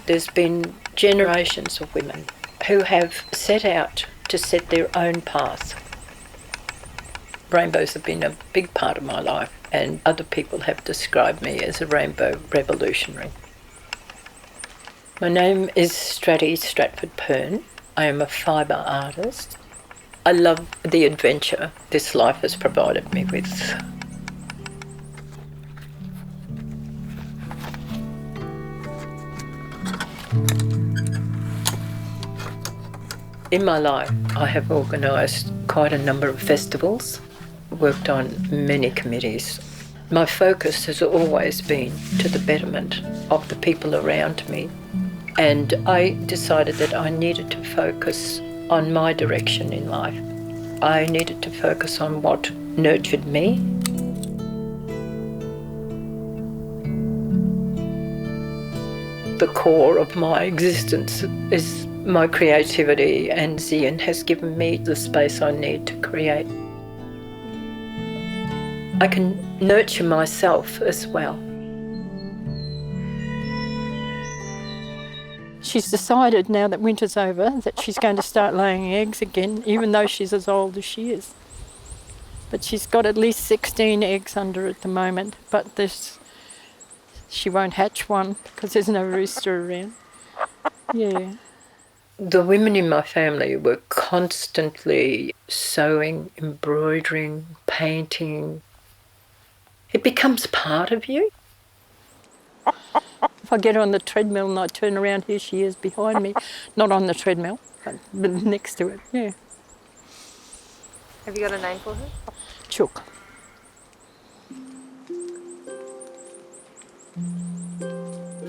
There's been generations of women who have set out to set their own path. Rainbows have been a big part of my life, and other people have described me as a rainbow revolutionary. My name is Stratie Stratford-Pern. I am a fibre artist. I love the adventure this life has provided me with. In my life, I have organised quite a number of festivals, worked on many committees. My focus has always been to the betterment of the people around me, and I decided that I needed to focus on my direction in life. I needed to focus on what nurtured me. The core of my existence is my creativity, and Zeehan has given me the space I need to create. I can nurture myself as well. She's decided now that winter's over that she's going to start laying eggs again, even though she's as old as she is. But she's got at least 16 eggs under at the moment, but she won't hatch one because there's no rooster around. Yeah. The women in my family were constantly sewing, embroidering, painting. It becomes part of you. If I get on the treadmill and I turn around, here she is behind me. Not on the treadmill, but next to it, yeah. Have you got a name for her? Chook.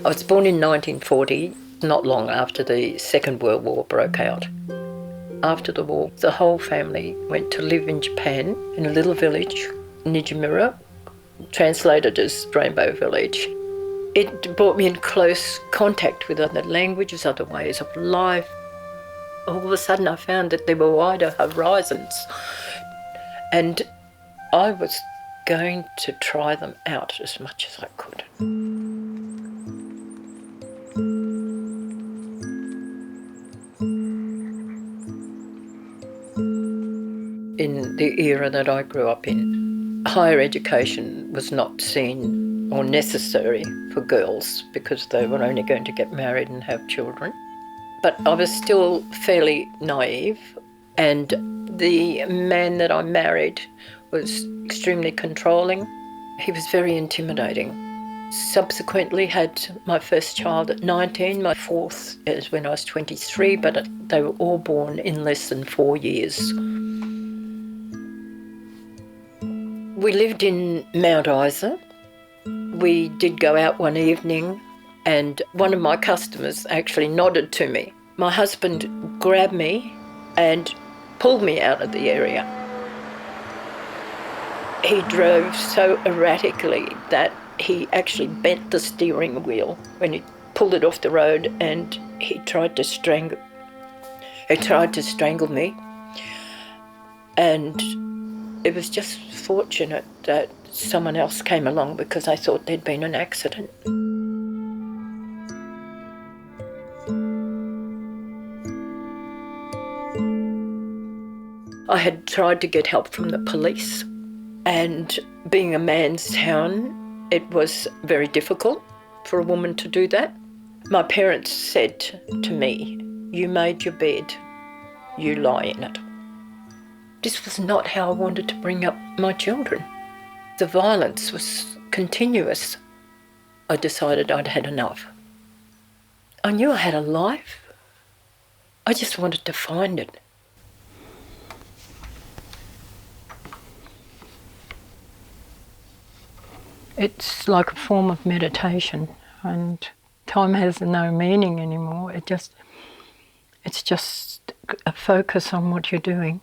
I was born in 1940, not long after the Second World War broke out. After the war, the whole family went to live in Japan in a little village, Nijimura, translated as Rainbow Village. It brought me in close contact with other languages, other ways of life. All of a sudden I found that there were wider horizons, and I was going to try them out as much as I could. In the era that I grew up in, higher education was not seen or necessary for girls because they were only going to get married and have children. But I was still fairly naive, and the man that I married was extremely controlling. He was very intimidating. Subsequently had my first child at 19, my fourth is when I was 23, but they were all born in less than 4 years. We lived in Mount Isa. We did go out one evening, and one of my customers actually nodded to me. My husband grabbed me and pulled me out of the area. He drove so erratically that he actually bent the steering wheel when he pulled it off the road, and he tried to strangle me. And it was just fortunate that someone else came along because I thought there'd been an accident. I had tried to get help from the police, and being a man's town, it was very difficult for a woman to do that. My parents said to me, "You made your bed, you lie in it." This was not how I wanted to bring up my children. The violence was continuous. I decided I'd had enough. I knew I had a life. I just wanted to find it. It's like a form of meditation, and time has no meaning anymore. It's just a focus on what you're doing.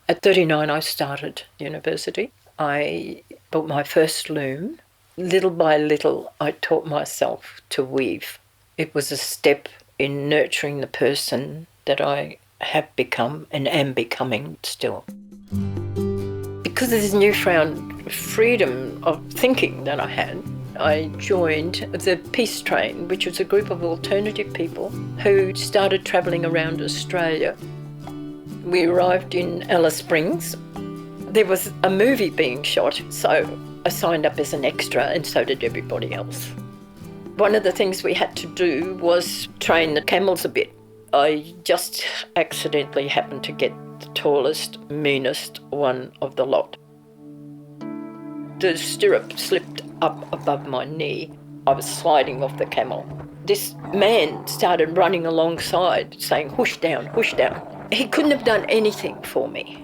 At 39, I started university. I bought my first loom. Little by little, I taught myself to weave. It was a step in nurturing the person that I have become and am becoming still. Because of this newfound freedom of thinking that I had, I joined the Peace Train, which was a group of alternative people who started travelling around Australia. We arrived in Alice Springs. There was a movie being shot, so I signed up as an extra, and so did everybody else. One of the things we had to do was train the camels a bit. I just accidentally happened to get the tallest, meanest one of the lot. The stirrup slipped up above my knee. I was sliding off the camel. This man started running alongside, saying, "Hush down, hush down." He couldn't have done anything for me.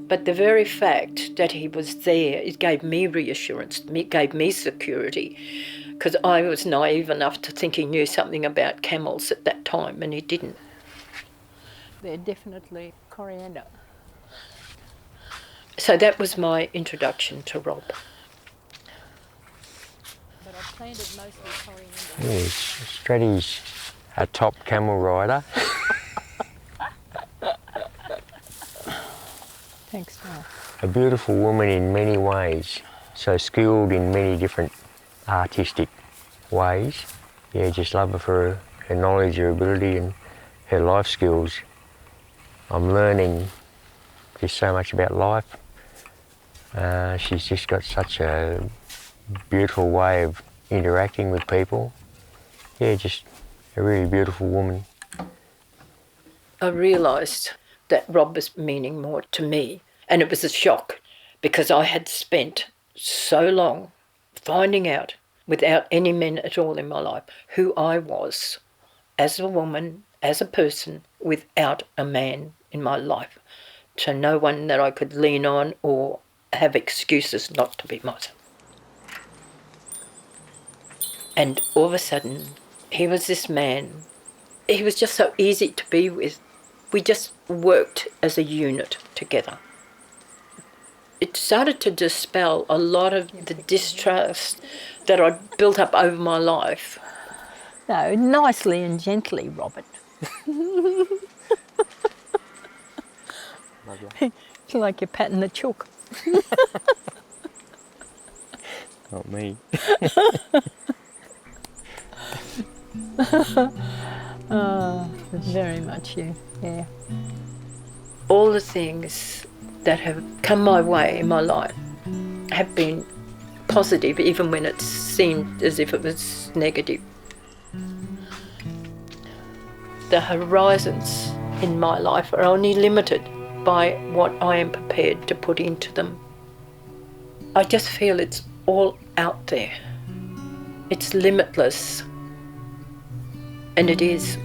But the very fact that he was there, it gave me reassurance, it gave me security, because I was naive enough to think he knew something about camels at that time, and he didn't. They're definitely coriander. So that was my introduction to Rob. But I've planted mostly coriander. Yes, Stratie's a top camel rider. Thanks, Lara. A beautiful woman in many ways, so skilled in many different artistic ways. Yeah, just love her for her knowledge, her ability and her life skills. I'm learning just so much about life. She's just got such a beautiful way of interacting with people. Yeah, just a really beautiful woman. I realised that Rob was meaning more to me, and it was a shock because I had spent so long finding out, without any men at all in my life, who I was as a woman, as a person, without a man in my life. So no one that I could lean on or have excuses not to be myself. And all of a sudden, he was this man. He was just so easy to be with. We just worked as a unit together. It started to dispel a lot of the distrust that I'd built up over my life. No, nicely and gently, Robert. Love you. It's like you're patting the chook. Not me. Oh, very much you, yeah. All the things that have come my way in my life have been positive, even when it seemed as if it was negative. The horizons in my life are only limited by what I am prepared to put into them. I just feel it's all out there. It's limitless. And it is.